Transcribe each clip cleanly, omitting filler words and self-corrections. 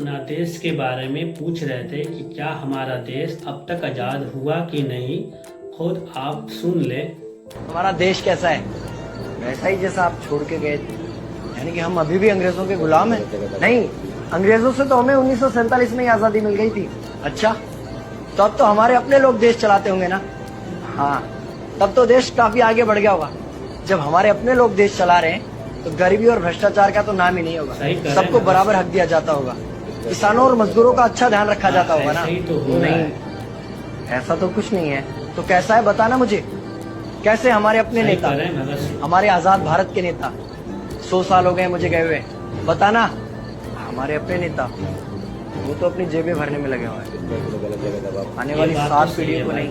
अपना देश के बारे में पूछ रहे थे कि क्या हमारा देश अब तक आज़ाद हुआ कि नहीं। खुद आप सुन ले। हमारा देश कैसा है? वैसा ही जैसा आप छोड़ के गए थे। यानी कि हम अभी भी अंग्रेजों के गुलाम हैं? नहीं, अंग्रेजों से तो हमें 1947 में ही आजादी मिल गई थी। अच्छा, तो अब तो हमारे अपने लोग देश चलाते होंगे ना? हाँ, तब तो देश काफी आगे बढ़ गया होगा। जब हमारे अपने लोग देश चला रहे हैं तो गरीबी और भ्रष्टाचार का तो नाम ही नहीं होगा। सबको बराबर हक दिया जाता होगा, किसानों और मजदूरों का अच्छा ध्यान रखा जाता होगा ना? नहीं, ऐसा तो कुछ नहीं है। तो कैसा है बताना मुझे। कैसे हमारे अपने नेता, हमारे आजाद भारत के नेता 100 साल हो गए मुझे गए हुए, बताना। हमारे अपने नेता वो तो अपनी जेबें भरने में लगे हुए हैं। आने वाली 7 पीढ़ियों को नहीं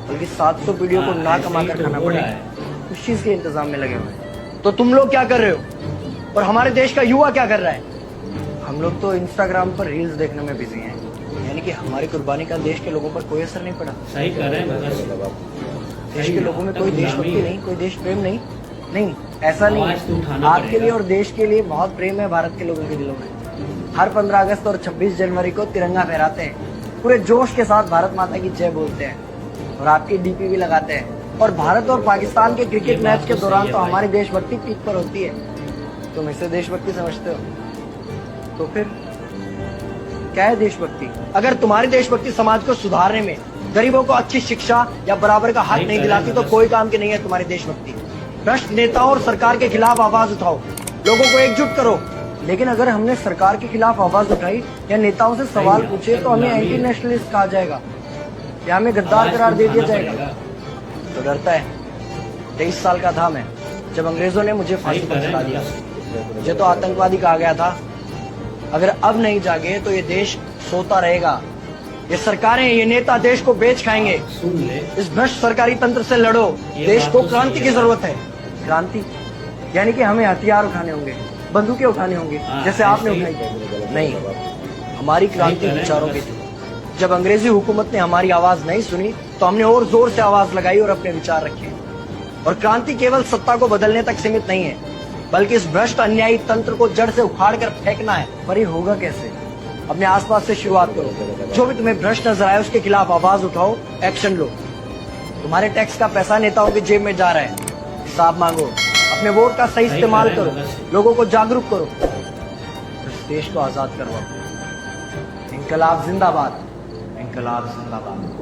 बल्कि 700 पीढ़ियों को ना कमा कर खाना पड़े, उस चीज के इंतजाम में लगे हुए हैं। तो तुम लोग क्या कर रहे हो और हमारे देश का युवा क्या कर रहा है? हम लोग तो इंस्टाग्राम पर रील्स देखने में बिजी हैं। यानी कि हमारी कुर्बानी का देश के लोगों पर कोई असर नहीं पड़ा। सही कर रहे हैं। देश के लोगों में कोई देशभक्ति नहीं, कोई देश प्रेम नहीं। नहीं, ऐसा नहीं है। आपके लिए और देश के लिए बहुत प्रेम है भारत के लोगों के दिलों में। हर 15 अगस्त और 26 जनवरी को तिरंगा फहराते हैं, पूरे जोश के साथ भारत माता की जय बोलते हैं और आपकी डीपी भी लगाते हैं। और भारत और पाकिस्तान के क्रिकेट मैच के दौरान तो हमारी देशभक्ति पीक पर होती है। तुम इसे देशभक्ति समझते हो? तो फिर क्या है देशभक्ति? अगर तुम्हारी देशभक्ति समाज को सुधारने में, गरीबों को अच्छी शिक्षा या बराबर का हक नहीं दिलाती तो कोई काम की नहीं है तुम्हारी देशभक्ति। भ्रष्ट नेताओं और सरकार के खिलाफ आवाज उठाओ, लोगों को एकजुट करो। लेकिन अगर हमने सरकार के खिलाफ आवाज उठाई या नेताओं से सवाल पूछे तो हमें एंटी नेशनलिस्ट कहा जाएगा या हमें गद्दार करार दे दिया जाएगा। तो डरता है। 23 साल का था मैं जब अंग्रेजों ने मुझे फांसी पर चढ़ा दिया। मुझे तो आतंकवादी कहा गया था। अगर अब नहीं जागे तो ये देश सोता रहेगा। ये सरकारें, ये नेता देश को बेच खाएंगे। इस भ्रष्ट सरकारी तंत्र से लड़ो। देश को क्रांति की जरूरत है। क्रांति यानी कि हमें हथियार उठाने होंगे, बंदूकें उठाने होंगे जैसे आपने उठाई। नहीं, हमारी क्रांति विचारों की थी। जब अंग्रेजी हुकूमत ने हमारी आवाज नहीं सुनी तो हमने और जोर से आवाज लगाई और अपने विचार रखे। और क्रांति केवल सत्ता को बदलने तक सीमित नहीं है, बल्कि इस भ्रष्ट अन्यायी तंत्र को जड़ से उखाड़ कर फेंकना है। पर ये होगा कैसे? अपने आसपास से शुरुआत करो। जो भी तुम्हें भ्रष्ट नजर आए उसके खिलाफ आवाज उठाओ, एक्शन लो। तुम्हारे टैक्स का पैसा नेताओं की जेब में जा रहा है, हिसाब मांगो। अपने वोट का सही इस्तेमाल करो, लोगों को जागरूक करो, इस देश को आजाद करवाओ। इंकलाब जिंदाबाद, इंकलाब जिंदाबाद।